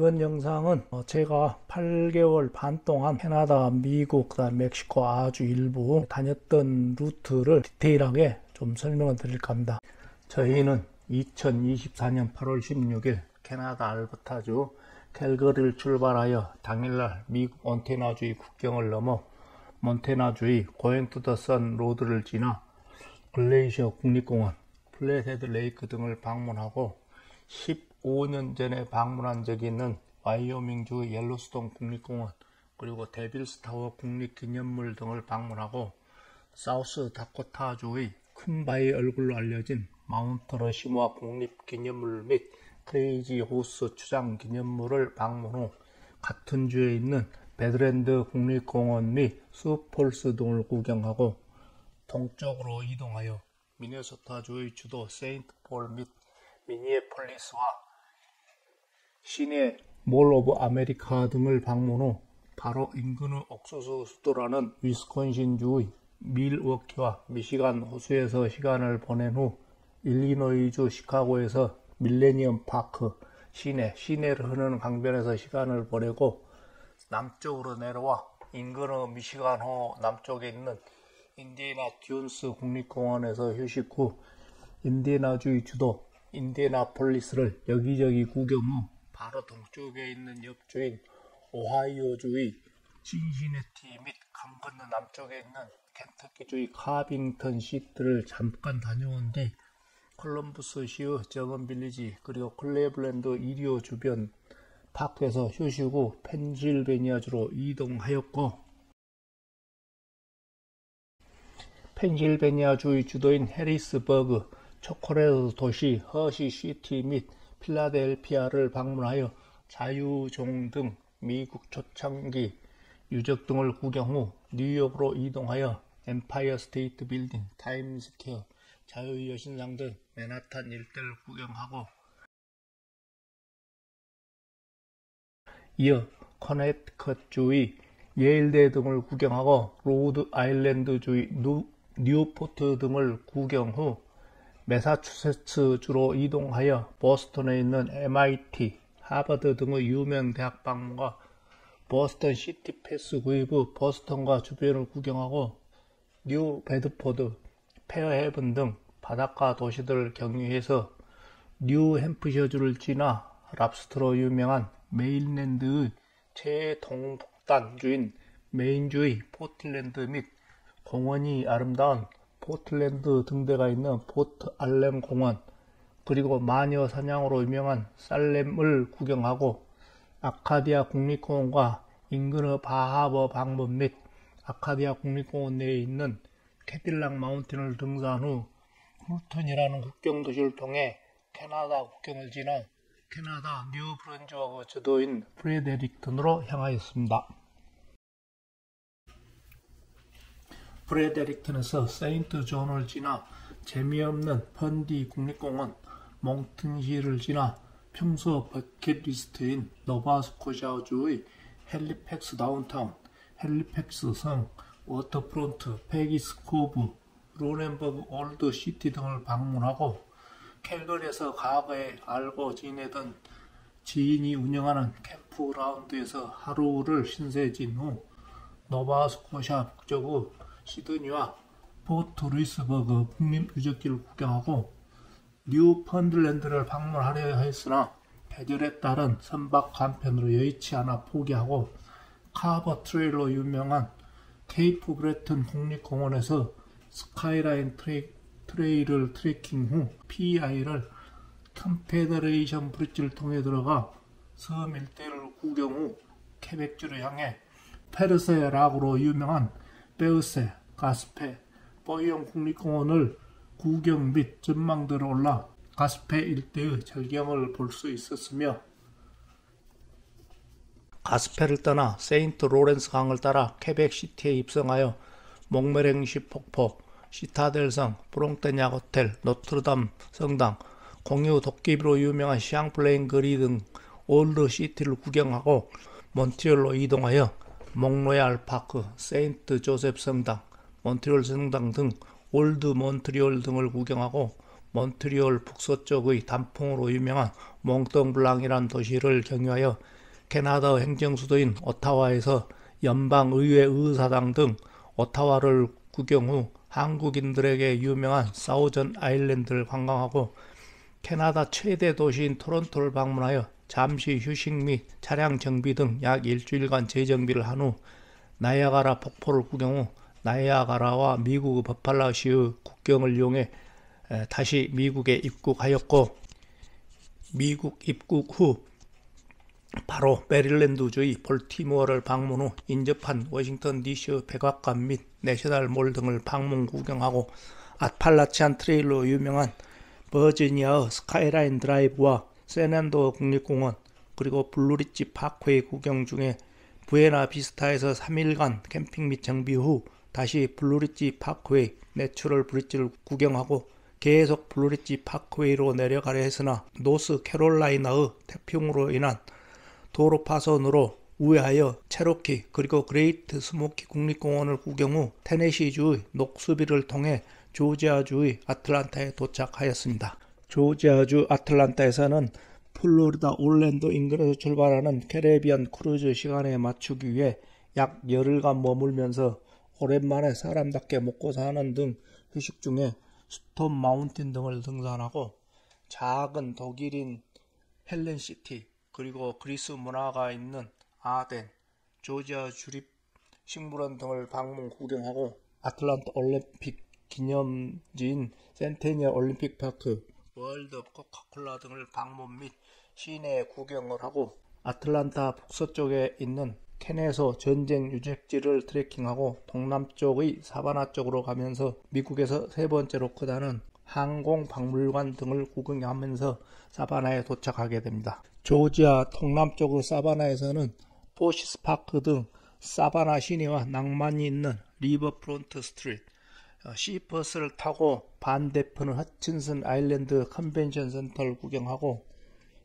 이번 영상은 제가 8개월 반 동안 캐나다, 미국, 그다음 멕시코 아주 일부 다녔던 루트를 디테일하게 좀 설명을 드릴까 합니다. 저희는 2024년 8월 16일 캐나다 알버타주 캘거리를 출발하여 당일날 미국 몬태나주의 국경을 넘어 몬태나주의 고행 투 더 선 로드를 지나 글레이셔 국립공원, 플랫헤드 레이크 등을 방문하고 15년 전에 방문한 적이 있는 와이오밍주 옐로스톤 국립공원, 그리고 데빌스 타워 국립기념물 등을 방문하고 사우스 다코타주의 큰 바위 얼굴로 알려진 마운트 러시모아 국립기념물 및 크레이지 호스 추장 기념물을 방문 후 같은 주에 있는 배드랜드 국립공원 및 수폴스 등을 구경하고 동쪽으로 이동하여 미네소타주의 주도 세인트 폴 및 미니애폴리스와 시내 몰 오브 아메리카 등을 방문 후 바로 인근의 옥수수 수도라는 위스콘신주의 밀워키와 미시간 호수에서 시간을 보낸 후 일리노이주 시카고에서 밀레니엄 파크 시내를 흐르는 강변에서 시간을 보내고 남쪽으로 내려와 인근의 미시간호 남쪽에 있는 인디애나 듀언스 국립공원에서 휴식 후 인디애나주의 주도 인디애나폴리스를 여기저기 구경 후 바로 동쪽에 있는 옆주인 오하이오주의 신시내티 및 강 건너 남쪽에 있는 켄터키주의 카빙턴 시티를 잠깐 다녀온 뒤 콜럼부스시의 저건 빌리지 그리고 클레블랜드 이리오 주변 파크에서 휴식 후 펜실베니아주로 이동하였고, 펜실베니아주의 주도인 해리스버그, 초콜릿 도시 허시시티 및 필라델피아를 방문하여 자유종 등 미국 초창기 유적 등을 구경 후 뉴욕으로 이동하여 엠파이어 스테이트 빌딩, 타임스퀘어, 자유의 여신상 등 맨하탄 일대를 구경하고 이어 커네티컷주의 예일대 등을 구경하고 로드 아일랜드주의 뉴포트 등을 구경 후 매사추세츠주로 이동하여 보스턴에 있는 MIT, 하버드 등의 유명 대학 방문과 보스턴 시티 패스 구입 후 보스턴과 주변을 구경하고 뉴 베드포드, 페어헤븐 등 바닷가 도시들을 경유해서 뉴 햄프셔주를 지나 랍스터로 유명한 메인랜드의 최동북단주인 메인주의 포틀랜드 및 공원이 아름다운 포틀랜드 등대가 있는 포트 알렘 공원, 그리고 마녀 사냥으로 유명한 살렘을 구경하고 아카디아 국립공원과 인근의 바하버 방문 및 아카디아 국립공원 내에 있는 캐딜락 마운틴을 등산 후 훌튼이라는 국경도시를 통해 캐나다 국경을 지나 캐나다 뉴 브런즈워크 주도인 프레데릭턴으로 향하였습니다. 프레데릭턴에서 세인트 존을 지나 재미없는 펀디 국립공원, 몽튼힐을 지나 평소 버킷리스트인 노바스코샤주의 헬리팩스 다운타운, 헬리팩스 성, 워터프론트, 페기스 코브, 루넨버그 올드 시티 등을 방문하고 캘거리에서 과거에 알고 지내던 지인이 운영하는 캠프그라운드에서 하루를 신세진 후 노바스코샤 북쪽의 시드니와 포트 루이스버그 국립유적지를 구경하고 뉴펀들랜드를 방문하려 했으나 계절에 따른 선박 간편으로 여의치 않아 포기하고 카버 트레일로 유명한 케이프 브레튼 국립공원에서 스카이라인 트레일을 트레킹 후 PI를 컨페더레이션 브릿지를 통해 들어가 섬 일대를 구경 후 케벡주를 향해 페르세 락으로 유명한 베우세, 가스페, 보이용 국립공원을 구경 및 전망대로 올라 가스페 일대의 절경을 볼 수 있었으며 가스페를 떠나 세인트 로렌스 강을 따라 케벡시티에 입성하여 몽메랭시 폭포, 시타델성, 브롱텐 야호텔, 노트르담 성당, 공유 도깨비로 유명한 샹플레인 거리 등 올드 시티를 구경하고 몬트리올로 이동하여 몽로얄 파크, 세인트 조셉 성당, 몬트리올 성당 등 올드 몬트리올 등을 구경하고 몬트리올 북서쪽의 단풍으로 유명한 몽땅블랑이란 도시를 경유하여 캐나다 행정수도인 오타와에서 연방의회 의사당 등 오타와를 구경 후 한국인들에게 유명한 사우전 아일랜드를 관광하고 캐나다 최대 도시인 토론토를 방문하여 잠시 휴식 및 차량 정비 등 약 일주일간 재정비를 한 후 나이아가라 폭포를 구경 후 나이아가라와 미국의 버팔로시의 국경을 이용해 다시 미국에 입국하였고, 미국 입국 후 바로 메릴랜드주의 볼티모어를 방문 후 인접한 워싱턴 DC의 백악관 및 내셔널몰 등을 방문 구경하고 아팔라치안 트레일로 유명한 버지니아의 스카이라인 드라이브와 샌앤더 국립공원 그리고 블루리지 파크웨이 구경 중에 부에나비스타에서 3일간 캠핑 및 정비 후 다시 블루리지 파크웨이 내추럴 브릿지를 구경하고 계속 블루리지 파크웨이로 내려가려 했으나 노스캐롤라이나의 태풍으로 인한 도로 파손으로 우회하여 체로키 그리고 그레이트 스모키 국립공원을 구경 후 테네시주의 녹스빌을 통해 조지아주의 아틀란타에 도착하였습니다. 조지아주 아틀란타에서는 플로리다 올랜도 인근에서 출발하는 캐리비안 크루즈 시간에 맞추기 위해 약 열흘간 머물면서 오랜만에 사람답게 먹고 사는 등 휴식 중에 스톤 마운틴 등을 등산하고 작은 독일인 헬렌시티 그리고 그리스 문화가 있는 아덴, 조지아 주립 식물원 등을 방문 구경하고 아틀란타 올림픽 기념지인 센테니얼 올림픽 파크, 월드 코카콜라 등을 방문 및 시내 구경을 하고 아틀란타 북서쪽에 있는 캔에서 전쟁 유적지를 트레킹하고 동남쪽의 사바나 쪽으로 가면서 미국에서 세 번째로 크다는 항공박물관 등을 구경하면서 사바나에 도착하게 됩니다. 조지아 동남쪽의 사바나에서는 포시스 파크 등 사바나 시내와 낭만이 있는 리버프론트 스트리트, 시버스를 타고 반대편의 허친슨 아일랜드 컨벤션 센터를 구경하고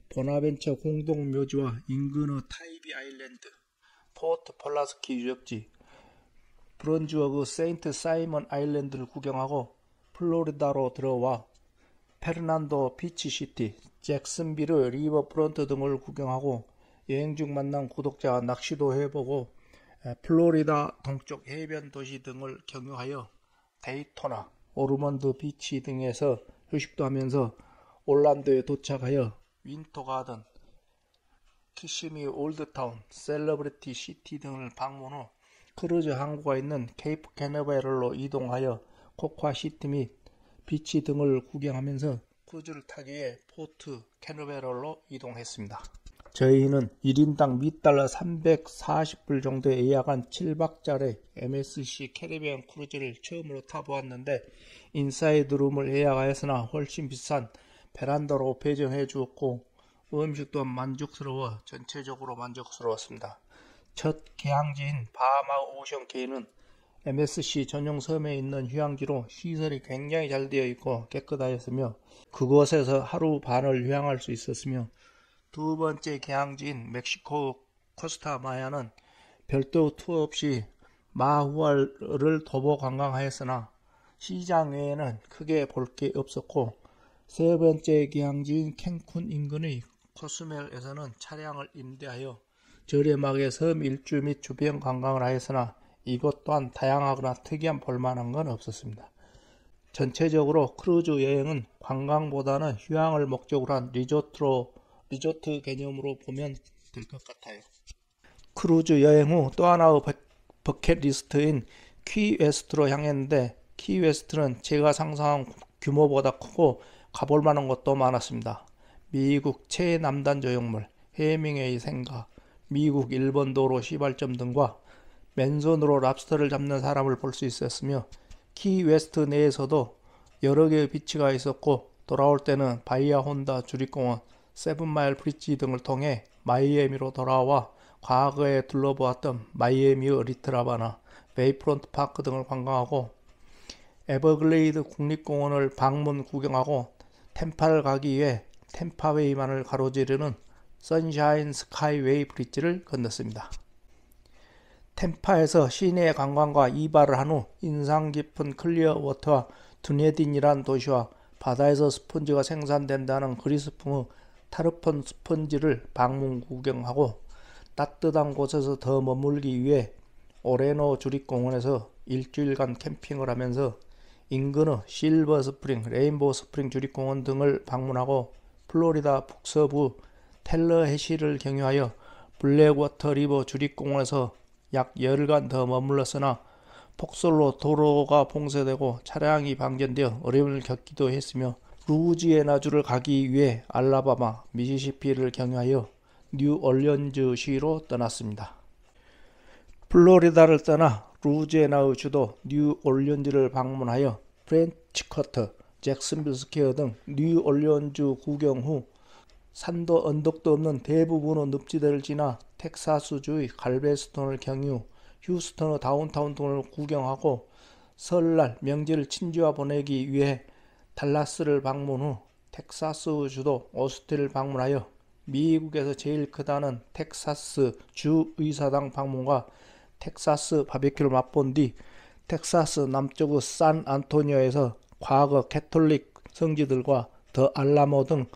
보나벤처 공동묘지와 인근의 타이비 아일랜드, 포트 폴라스키 유적지, 브런즈워크 세인트 사이먼 아일랜드를 구경하고 플로리다로 들어와 페르난도 비치시티, 잭슨빌의 리버프론트 등을 구경하고 여행 중 만난 구독자와 낚시도 해보고 플로리다 동쪽 해변 도시 등을 경유하여 데이토나, 오르먼드 비치 등에서 휴식도 하면서 올란도에 도착하여 윈터가든, 키시미 올드타운, 셀러브리티 시티 등을 방문 후 크루즈 항구가 있는 케이프 캐너베럴로 이동하여 코코아시티 및 비치 등을 구경하면서 크루즈를 타기 위해 포트 캐너베럴로 이동했습니다. 저희는 1인당 $1 340불 정도에 예약한 7박짜리 MSC 캐리비안 크루즈를 처음으로 타보았는데 인사이드 룸을 예약하였으나 훨씬 비싼 베란다로 배정해 주었고 음식 또한 만족스러워 전체적으로 만족스러웠습니다. 첫 개항지인 바하마 오션케이는 MSC 전용 섬에 있는 휴양지로 시설이 굉장히 잘 되어 있고 깨끗하였으며 그곳에서 하루 반을 휴양할 수 있었으며 두 번째 개항지인 멕시코 코스타마야는 별도 투어 없이 마후알을 도보 관광하였으나 시장 외에는 크게 볼 게 없었고 세 번째 개항지인 캔쿤 인근의 코스멜에서는 차량을 임대하여 저렴하게 섬 일주 및 주변 관광을 하였으나 이것 또한 다양하거나 특이한 볼만한 건 없었습니다. 전체적으로 크루즈 여행은 관광보다는 휴양을 목적으로 한 리조트 개념으로 보면 될 것 같아요. 크루즈 여행 후 또 하나의 버킷리스트인 키웨스트로 향했는데 키웨스트는 제가 상상한 규모보다 크고 가볼 만한 것도 많았습니다. 미국 최남단 조형물, 해밍웨이 생가, 미국 일본 도로 시발점 등과 맨손으로 랍스터를 잡는 사람을 볼 수 있었으며 키웨스트 내에서도 여러 개의 비치가 있었고 돌아올 때는 바이아 혼다 주립공원, 세븐마일 브릿지 등을 통해 마이애미로 돌아와 과거에 둘러보았던 마이애미의 리틀하바나, 베이프론트 파크 등을 관광하고 에버글레이드 국립공원을 방문 구경하고 템파를 가기 위해 템파웨이만을 가로지르는 선샤인 스카이웨이 브릿지를 건넜습니다. 템파에서 시내 관광과 이발을 한 후 인상 깊은 클리어워터와 듀네딘이란 도시와 바다에서 스펀지가 생산된다는 그리스풍의 타르폰 스펀지를 방문 구경하고 따뜻한 곳에서 더 머물기 위해 오레노 주립공원에서 일주일간 캠핑을 하면서 인근의 실버 스프링, 레인보우 스프링 주립공원 등을 방문하고 플로리다 북서부 텔러해시를 경유하여 블랙워터 리버 주립공원에서 약 열흘간 더 머물렀으나 폭설로 도로가 봉쇄되고 차량이 방전되어 어려움을 겪기도 했으며 루지애나주를 가기 위해 알라바마, 미시시피를 경유하여 뉴올리언즈시로 떠났습니다. 플로리다를 떠나 루지애나의 주도 뉴올리언즈를 방문하여 프렌치쿼터, 잭슨빌 스퀘어 등 뉴올리언즈 구경 후 산도 언덕도 없는 대부분의 늪지대를 지나 텍사스주의 갈베스톤을 경유, 휴스턴의 다운타운 등을 구경하고 설날 명절을 친지와 보내기 위해 달라스를 방문 후 텍사스 주도 오스틴을 방문하여 미국에서 제일 크다는 텍사스 주의사당 방문과 텍사스 바베큐를 맛본 뒤 텍사스 남쪽의 산 안토니오에서 과거 캐톨릭 성지들과 더 알라모 등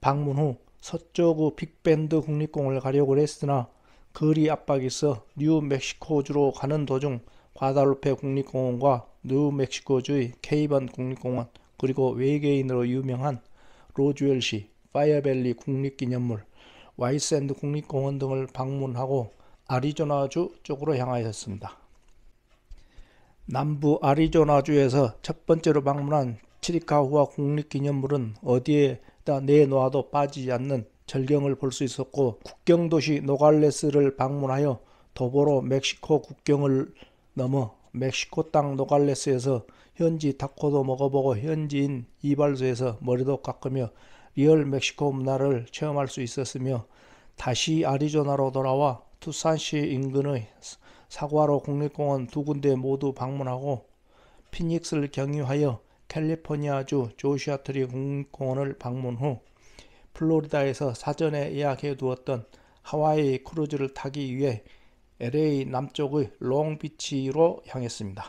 방문 후 서쪽의 빅밴드 국립공원을 가려고 했으나 거리 압박이 있어 뉴멕시코주로 가는 도중 과다루페 국립공원과 뉴멕시코주의 케이번 국립공원 그리고 외계인으로 유명한 로즈웰시, 파이어밸리 국립기념물, 와이스앤드 국립공원 등을 방문하고 아리조나주 쪽으로 향하였습니다. 남부 아리조나주에서 첫 번째로 방문한 치리카후아 국립기념물은 어디에다 내놓아도 빠지지 않는 절경을 볼 수 있었고 국경도시 노갈레스를 방문하여 도보로 멕시코 국경을 넘어 멕시코 땅 노갈레스에서 현지 타코도 먹어보고 현지인 이발소에서 머리도 깎으며 리얼 멕시코 문화를 체험할 수 있었으며 다시 아리조나로 돌아와 투산시 인근의 사과로 국립공원 두 군데 모두 방문하고 피닉스를 경유하여 캘리포니아주 조슈아트리 국립공원을 방문 후 플로리다에서 사전에 예약해 두었던 하와이 크루즈를 타기 위해 LA 남쪽의 롱비치로 향했습니다.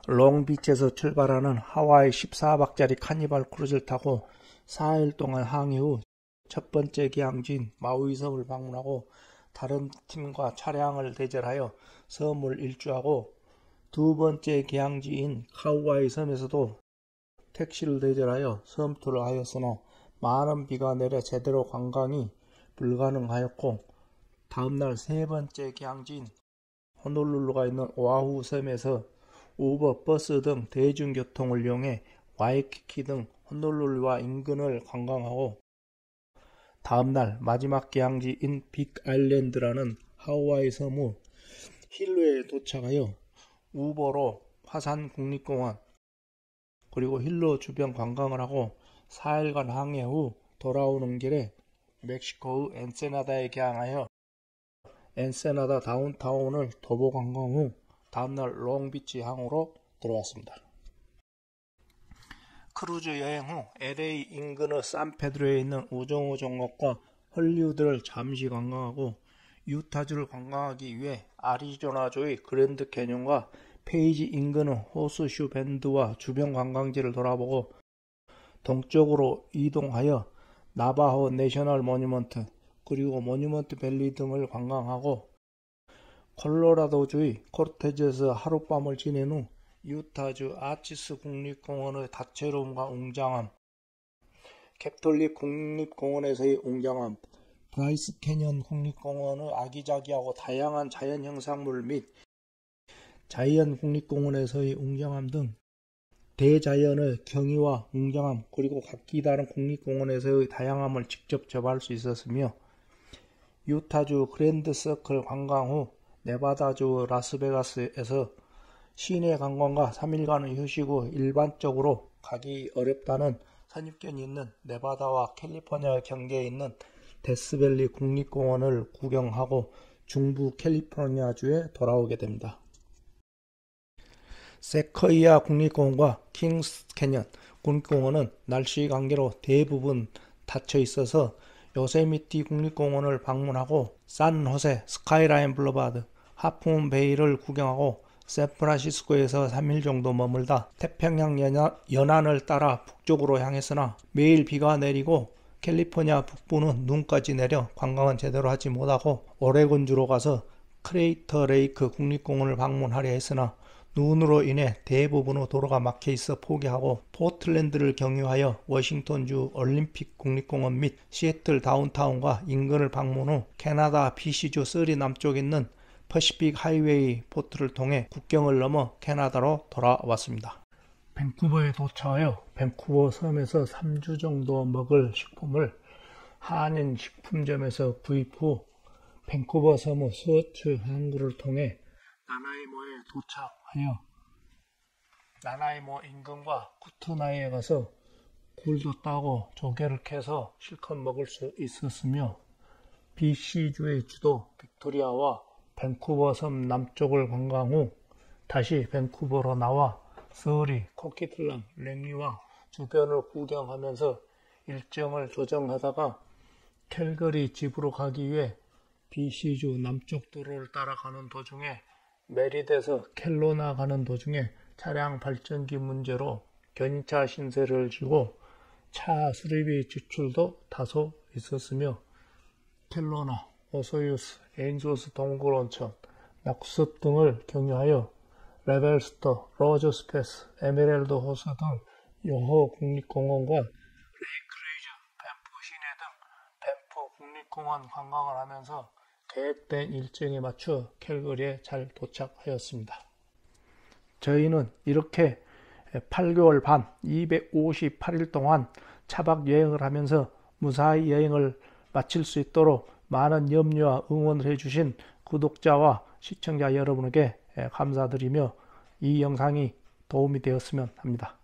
롱비치에서 출발하는 하와이 14박짜리 카니발 크루즈를 타고 4일 동안 항해 후 첫 번째 기항지인 마우이 섬을 방문하고 다른 팀과 차량을 대절하여 섬을 일주하고 두 번째 기항지인 카우아이 섬에서도 택시를 대절하여 섬 투어를 하였으나 많은 비가 내려 제대로 관광이 불가능하였고 다음날 세 번째 기항지인 호놀룰루가 있는 오아후 섬에서 우버, 버스 등 대중교통을 이용해 와이키키 등 호놀룰루와 인근을 관광하고 다음날 마지막 기항지인 빅아일랜드라는 하와이 섬 후 힐루에 도착하여 우버로 화산 국립공원 그리고 힐루 주변 관광을 하고 4일간 항해 후 돌아오는 길에 멕시코의 엔세나다에 개항하여 엔세나다 다운타운을 도보 관광 후 다음날 롱비치 항으로 들어왔습니다. 크루즈 여행 후 LA 인근의 산페드로에 있는 우정호 종목과 헐리우드를 잠시 관광하고 유타주를 관광하기 위해 아리조나주의 그랜드 캐년과 페이지 인근의 호스슈 밴드와 주변 관광지를 돌아보고 동쪽으로 이동하여 나바호 내셔널 모뉴먼트 그리고 모뉴먼트 밸리 등을 관광하고 콜로라도주의 코르테즈에서 하룻밤을 지낸 후 유타주 아치스 국립공원의 다채로움과 웅장함, 캡톨릭 국립공원에서의 웅장함, 브라이스 캐년 국립공원의 아기자기하고 다양한 자연 형상물 및 자이언 국립공원에서의 웅장함 등 대자연의 경이와 웅장함 그리고 각기 다른 국립공원에서의 다양함을 직접 접할 수 있었으며 유타주 그랜드 서클 관광 후 네바다주 라스베가스에서 시내 관광과 3일간의 휴식 후 일반적으로 가기 어렵다는 선입견이 있는 네바다와 캘리포니아 경계에 있는 데스밸리 국립공원을 구경하고 중부 캘리포니아주에 돌아오게 됩니다. 세커이아 국립공원과 킹스 캐년 국립공원은 날씨 관계로 대부분 닫혀 있어서 요세미티 국립공원을 방문하고 산호세 스카이라인 블러바드, 하프문 베이를 구경하고 샌프란시스코에서 3일 정도 머물다 태평양 연안을 따라 북쪽으로 향했으나 매일 비가 내리고 캘리포니아 북부는 눈까지 내려 관광은 제대로 하지 못하고 오레곤주로 가서 크레이터 레이크 국립공원을 방문하려 했으나 눈으로 인해 대부분의 도로가 막혀 있어 포기하고 포틀랜드를 경유하여 워싱턴주 올림픽 국립공원 및 시애틀 다운타운과 인근을 방문 후 캐나다 BC주 서리 남쪽에 있는 퍼시픽 하이웨이 포트를 통해 국경을 넘어 캐나다로 돌아왔습니다. 밴쿠버에 도착하여 밴쿠버 섬에서 3주 정도 먹을 식품을 한인 식품점에서 구입 후 밴쿠버 섬의 서처 항구를 통해 나나이모에 도착하여 나나이모 인근과 쿠투나이에 가서 굴도 따고 조개를 캐서 실컷 먹을 수 있었으며 BC주의 주도 빅토리아와 밴쿠버 섬 남쪽을 관광 후 다시 밴쿠버로 나와 서리, 코키틀랑, 랭리와 주변을 구경하면서 일정을 조정하다가 캘거리 집으로 가기 위해 BC주 남쪽 도로를 따라가는 도중에 메리드에서 켈로나 가는 도중에 차량 발전기 문제로 견차 신세를 지고 차 수리비 지출도 다소 있었으며 켈로나, 오소유스, 에인조스 동굴온천, 낙숲 등을 경유하여 레벨스터, 로저스 패스, 에메랄드 호수 등 여호 국립공원과 레이크루이즈, 밴프 시내 등 밴프 국립공원 관광을 하면서 계획된 일정에 맞춰 캘거리에 잘 도착하였습니다. 저희는 이렇게 8개월 반 258일 동안 차박 여행을 하면서 무사히 여행을 마칠 수 있도록 많은 염려와 응원을 해주신 구독자와 시청자 여러분에게 감사드리며 이 영상이 도움이 되었으면 합니다.